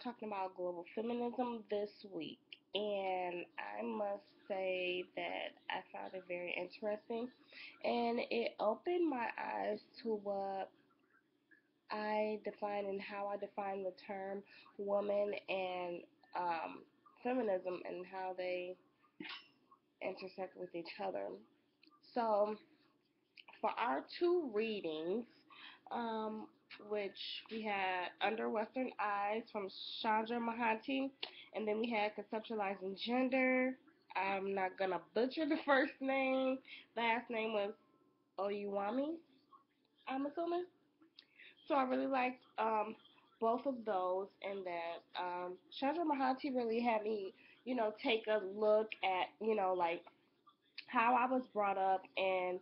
talking about global feminism this week, and I must say that I found it very interesting, and it opened my eyes to what I define and how I define the term woman and um, feminism and how they intersect with each other. So, for our two readings, um, which we had Under Western Eyes from Chandra Mahanti, and then we had Conceptualizing Gender. I'm not gonna butcher the first name. Last name was Oyuwami, I'm assuming. So I really liked both of those, and that Chandra Mahanti really had me, take a look at, like how I was brought up and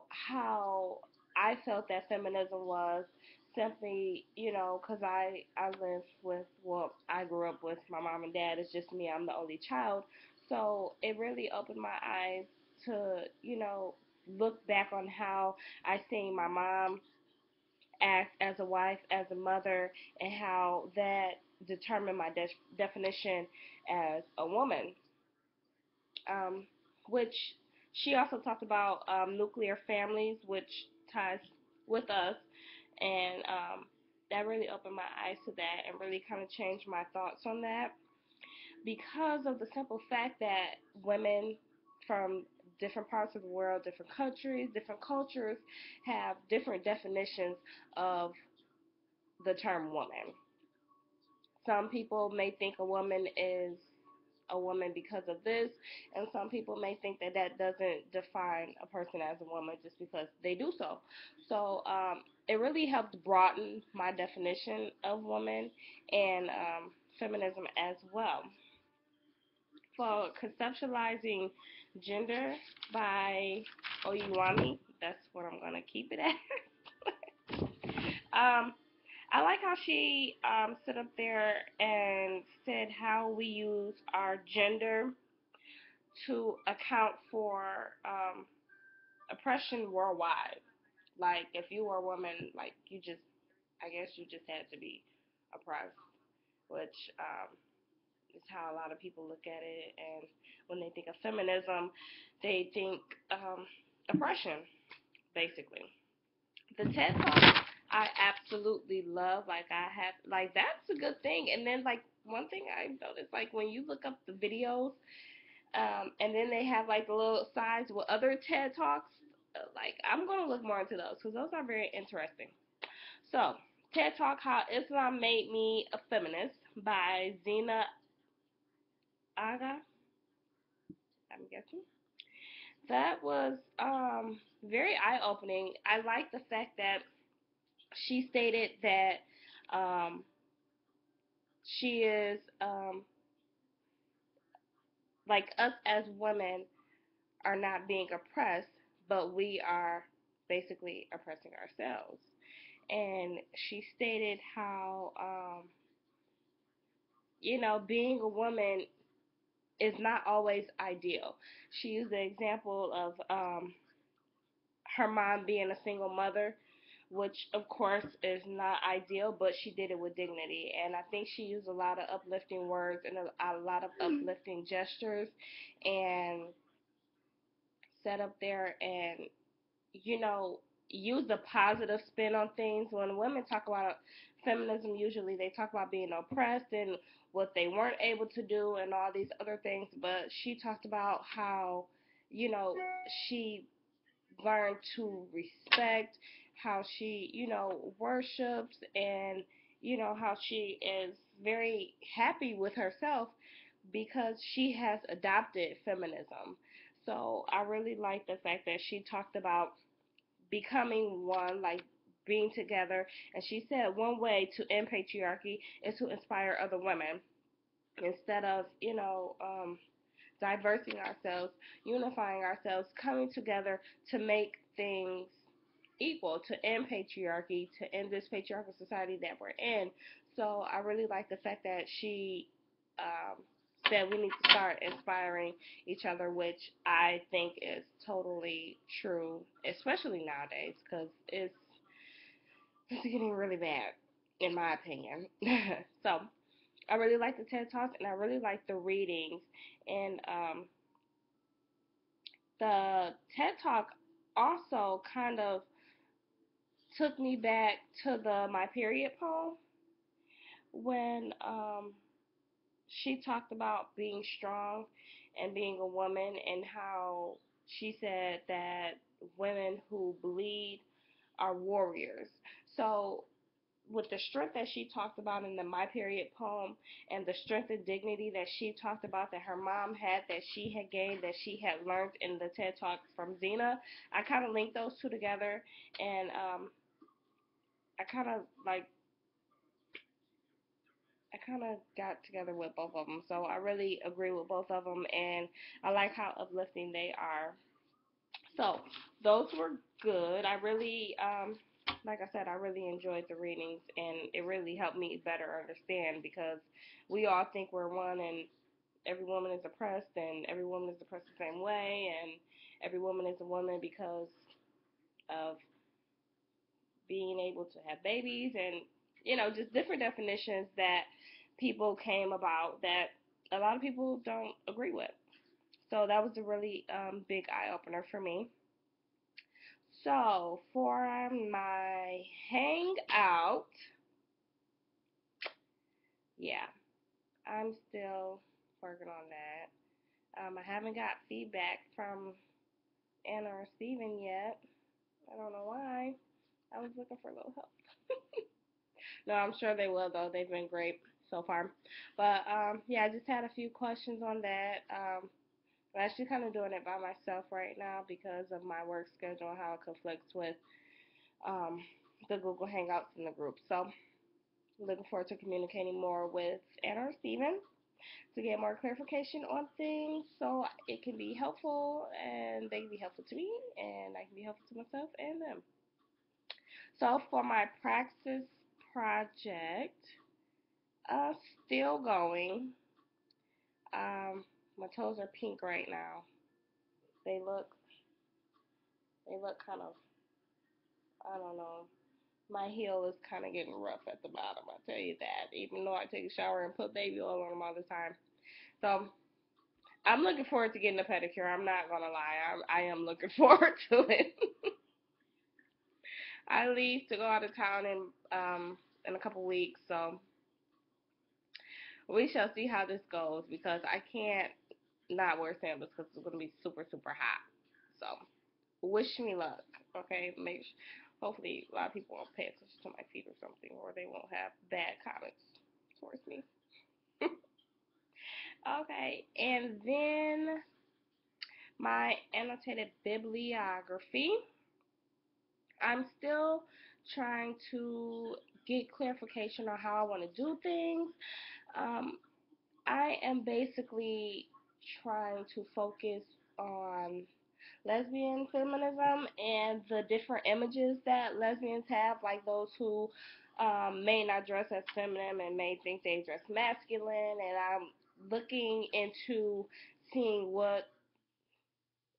how I felt that feminism was simply, because I live with, well, I grew up with my mom and dad. It's just me. I'm the only child. So it really opened my eyes to, look back on how I seen my mom act as a wife, as a mother, and how that determined my definition as a woman. Um, which she also talked about nuclear families, which ties with us, and that really opened my eyes to that and really kind of changed my thoughts on that because of the simple fact that women from different parts of the world, different countries, different cultures have different definitions of the term woman. Some people may think a woman is a woman because of this, and some people may think that that doesn't define a person as a woman just because they do so. So it really helped broaden my definition of woman and feminism as well. For Conceptualizing Gender by Oyuwami, that's what I'm going to keep it at. I like how she stood up there and said how we use our gender to account for oppression worldwide. Like, if you were a woman, like, I guess you just had to be oppressed, which is how a lot of people look at it. And when they think of feminism, they think oppression, basically. The TED Talk I absolutely love. Like, that's a good thing. And then, like, one thing I noticed, like, when you look up the videos, and then they have like the little sides with other TED Talks, like, I'm gonna look more into those because those are very interesting. So, TED Talk: How Islam Made Me a Feminist by Zena Aga, I'm guessing. That was very eye opening. I like the fact that she stated that um, she is like, us as women are not being oppressed, but we are basically oppressing ourselves. And she stated how being a woman is not always ideal. She used the example of her mom being a single mother, which of course is not ideal, but she did it with dignity. And I think she used a lot of uplifting words and a lot of uplifting gestures, and set up there and you know use a positive spin on things. When women talk about feminism, usually they talk about being oppressed and what they weren't able to do and all these other things, but she talked about how you know she learn to respect, how she, worships, and, how she is very happy with herself because she has adopted feminism. So I really like the fact that she talked about becoming one, like being together. And she said one way to end patriarchy is to inspire other women instead of, diversing ourselves, unifying ourselves, coming together to make things equal, to end patriarchy, to end this patriarchal society that we're in. So I really like the fact that she um, said we need to start inspiring each other, which I think is totally true, especially nowadays, because it's getting really bad. in my opinion. So I really like the TED Talks and I really like the readings. And the TED Talk also kind of took me back to the My Period poem when she talked about being strong and being a woman and how she said that women who bleed are warriors. So with the strength that she talked about in the My Period poem and the strength and dignity that she talked about that her mom had, that she had gained, that she had learned in the TED Talk from Xena, I kind of linked those two together, and I kind of like I kind of got together with both of them. So I really agree with both of them, and I like how uplifting they are. So those were good. I really, like I said, I really enjoyed the readings, and it really helped me better understand because we all think we're one, and every woman is oppressed, and every woman is oppressed the same way, and every woman is a woman because of being able to have babies, and just different definitions that people came about that a lot of people don't agree with. So that was a really big eye opener for me. So for my hangout, yeah, I'm still working on that. I haven't got feedback from Anna or Steven yet. I don't know why. I was looking for a little help. No, I'm sure they will though. They've been great so far. But yeah, I just had a few questions on that. I'm actually kind of doing it by myself right now because of my work schedule and how it conflicts with um, the Google Hangouts in the group. So looking forward to communicating more with Anna or Steven to get more clarification on things so it can be helpful and they can be helpful to me and I can be helpful to myself and them. So for my praxis project, still going. Um, my toes are pink right now. They look kind of, I don't know. My heel is kind of getting rough at the bottom. I tell you that. Even though I take a shower and put baby oil on them all the time. So I'm looking forward to getting a pedicure. I'm not gonna lie. I am looking forward to it. I leave to go out of town in a couple weeks, so we shall see how this goes because I can't not wear sandals because it's gonna be super super hot. So wish me luck. Okay, hopefully a lot of people won't pay attention to my feet or something, or they won't have bad comments towards me. Okay, and then my annotated bibliography. I'm still trying to get clarification on how I want to do things. Um, I am basically trying to focus on lesbian feminism and the different images that lesbians have, like those who may not dress as feminine and may think they dress masculine. And I'm looking into seeing what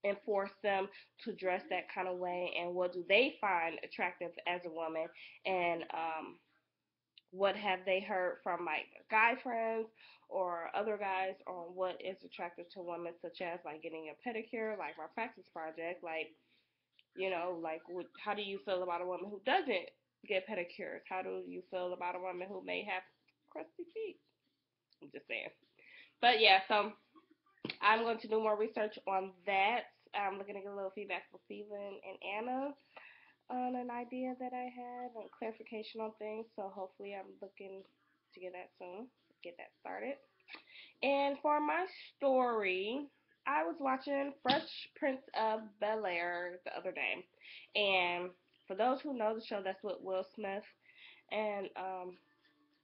enforce them to dress that kind of way and what do they find attractive as a woman, and what have they heard from like guy friends or other guys on what is attractive to women, such as like getting a pedicure, like my practice project, like like how do you feel about a woman who doesn't get pedicures? How do you feel about a woman who may have crusty feet? I'm just saying. But yeah, so I'm going to do more research on that. I'm looking to get a little feedback from Steven and Anna on an idea that I had and clarification on things. So hopefully I'm looking to get that soon, get that started. And for my story, I was watching Fresh Prince of Bel Air the other day. And for those who know the show, that's with Will Smith. And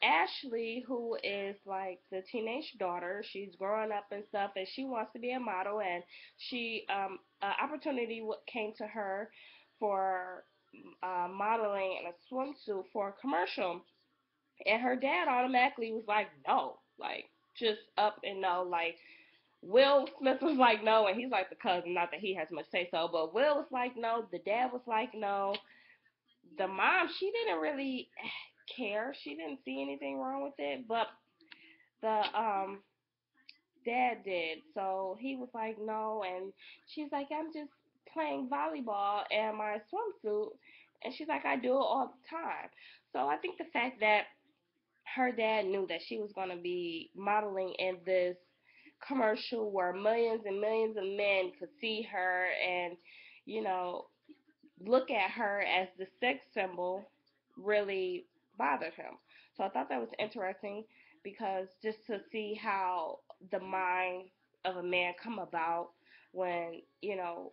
Ashley, who is like the teenage daughter, she's growing up and stuff, and she wants to be a model. And she, opportunity came to her for modeling in a swimsuit for a commercial, and her dad automatically was like, no, like just up and no, like Will Smith was like no, and he's like the cousin, not that he has much say so, but Will was like no, the dad was like no, the mom she didn't really. care. She didn't see anything wrong with it, but the dad did. So he was like, no, and she's like, I'm just playing volleyball in my swimsuit, and she's like, I do it all the time. So I think the fact that her dad knew that she was going to be modeling in this commercial where millions and millions of men could see her and, you know, look at her as the sex symbol really bothered him. So I thought that was interesting because just to see how the mind of a man come about when, you know,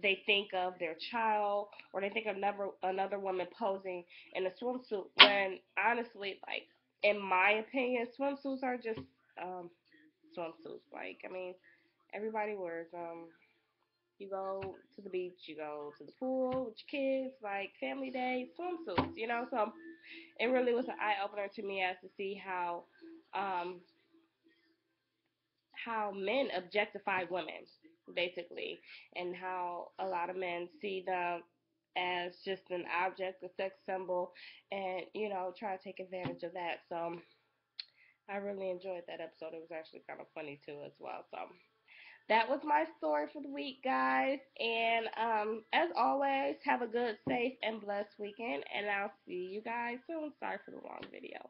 they think of their child or they think of another woman posing in a swimsuit when honestly, like, in my opinion, swimsuits are just um swimsuits. Like, I mean, everybody wears them. You go to the beach, you go to the pool with your kids, like family day, swimsuits, you know. So it really was an eye opener to me as to see um, how men objectify women, basically, and how a lot of men see them as just an object, a sex symbol, and you know try to take advantage of that. So I really enjoyed that episode. It was actually kind of funny too as well. So that was my story for the week, guys. And as always, have a good, safe, and blessed weekend. And I'll see you guys soon. Sorry for the long video.